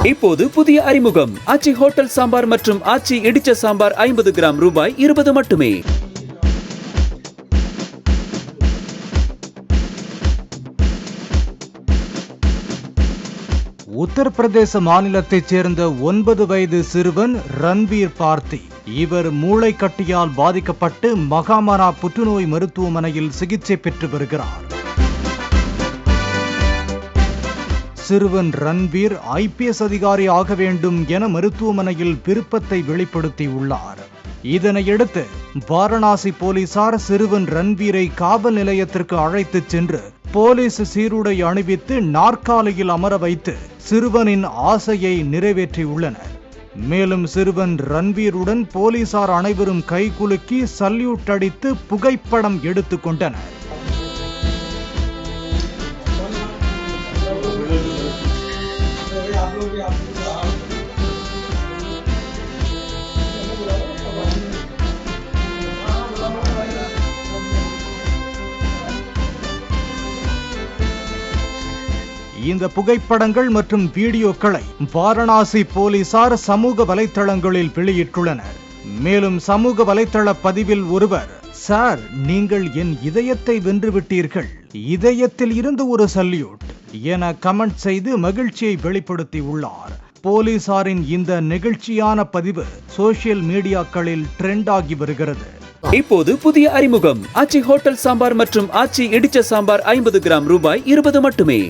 இப்போது புதிய அறிமுகம் ஆச்சி ஹோட்டல் சாம்பார் மற்றும் ஆச்சி இடிச்ச சாம்பார் 50 கிராம் ரூபாய் 20 மட்டுமே. உத்தரப்பிரதேச மாநிலத்தைச் சேர்ந்த 9 வயது சிறுவன் ரன்வீர் பார்த்தி. இவர் மூளைக்கட்டியால் பாதிக்கப்பட்டு மகாமாரா புற்றுநோய் மருத்துவமனையில் சிகிச்சை பெற்று வருகிறார். சிறுவன் ரன்வீர் IPS அதிகாரி ஆக வேண்டும் என மருத்துவமனையில் விருப்பத்தை வெளிப்படுத்தியுள்ளார். இதனையடுத்து வாரணாசி போலீசார் சிறுவன் ரன்வீரை காவல் நிலையத்திற்கு அழைத்துச் சென்று போலீஸ் சீருடை அணிவித்து நாற்காலியில் அமர வைத்து சிறுவனின் ஆசையை நிறைவேற்றியுள்ளனர். மேலும் சிறுவன் ரன்வீருடன் போலீசார் அனைவரும் கைகுலுக்கி சல்யூட் அடித்து புகைப்படம் எடுத்துக் கொண்டனர். இந்த புகைப்படங்கள் மற்றும் வீடியோக்களை வாரணாசி போலீசார் சமூக வலைத்தளங்களில் வெளியிட்டுள்ளனர். மேலும் சமூக வலைத்தள பதிவில் ஒருவர், சார், நீங்கள் என் இதயத்தை வென்றுவிட்டீர்கள், இதயத்தில் இருந்து ஒரு சல்யூட் என கமெண்ட் செய்து மகிழ்ச்சியை வெளிப்படுத்தியுள்ளார். போலீசாரின் இந்த நெகிழ்ச்சியான பதிவு சோசியல் மீடியாக்களில் ட்ரெண்ட் ஆகி வருகிறது. இப்போது புதிய அறிமுகம் ஆச்சி ஹோட்டல் சாம்பார் மற்றும் ஆச்சி இடிச்ச சாம்பார் 50 கிராம் ரூபாய் 20 மட்டுமே.